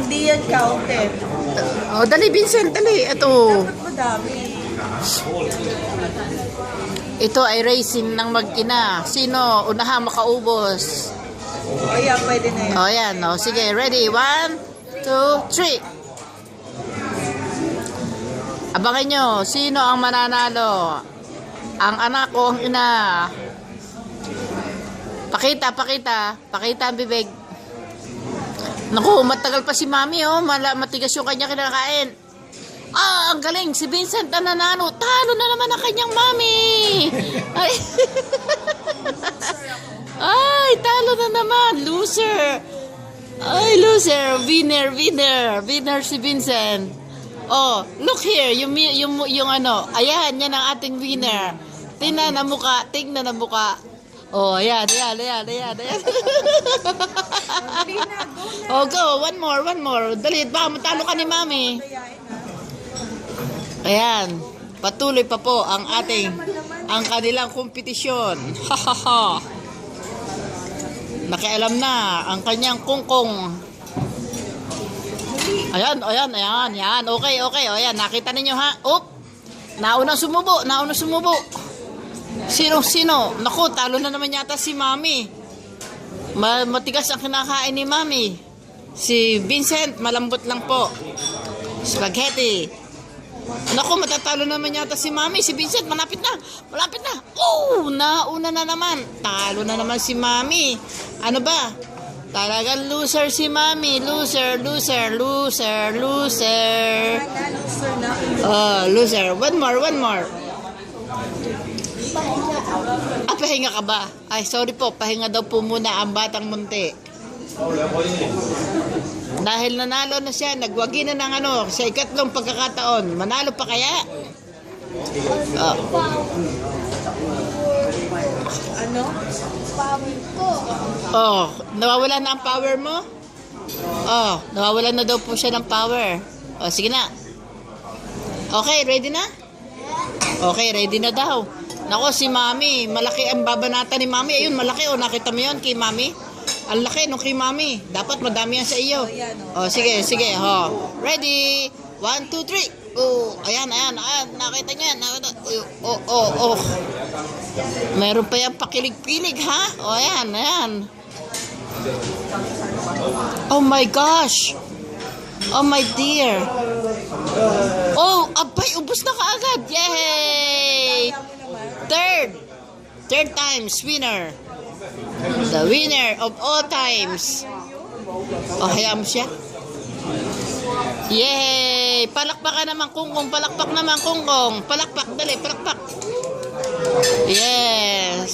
Hindi yan counted. Oh, dali, Vincent, dali. Ito. Dapat madami. Ito ay racing ng mag-ina. Sino? Unahan makaubos. O yan, pwede na yan. O, yan. O, sige, ready? 1, 2, 3. Abangan nyo, sino ang mananalo? Ang anak o ang ina? Pakita, pakita. Pakita ang bibig. Naku, matagal pa si Mami, oh. Matigas yung kanya kinakain. Ah, ang galing. Si Vincent na nanalo. Talo na naman ang kanyang Mami. Ay, ay, talo na naman. Loser. Ay, loser. Winner, winner. Winner si Vincent. Oh, look here. Yung ano. Ayan, yan ang ating winner. Tingnan na muka. Tingnan na muka. Oh, ayan. Oh, go. One more. Dali, baka matalo ka ni Mami. Ayan. Patuloy pa po ang kanilang kompetisyon. Hahaha. Nakialam na ang kanyang kungkong. Ayan. Okay. O, ayan. Nakita ninyo, ha? Oop. Naunang sumubo. Sino? Naku, talo na naman yata si Mami. Matigas ang kinakain ni Mami. Si Vincent, malambot lang po. Spaghetti. Naku, matatalo naman yata si Mami. Si Vincent, malapit na. Oh, nauna na naman. Talo na naman si Mami. Ano ba? Talagang loser si Mami. Loser. Oh, loser. One more. Pahinga ka ba? Ay, sorry po. Pahinga daw po muna ang batang munti. Dahil nanalo na siya, nagwagi na ng sa ikatlong pagkakataon. Manalo pa kaya? Oh. Ano? Oh, nawawala na ang power mo? Oh, nawawala na daw po siya ng power. Oh, sige na. Okay, ready na? Okay, ready na daw. Nako, si Mami, malaki ang babanata ni Mami. Ayun, malaki. O, nakita mo yun kay Mami? Ang laki nung kay Mami. Dapat madami yan sa iyo. O, sige. Ho. Ready? 1, 2, 3. Oh, ayan. Nakita niya. Oh. Meron pa yan pakilig-pilig, ha? O, ayan. Oh my gosh. Oh my dear. Oh, abay, ubos na kaagad. Yay! Third times winner. The winner of all times. Oh, hayaan mo siya. Yay! Palakpak naman, Kungkong. Palakpak naman, Kungkong. Palakpak, dali, palakpak. Yes.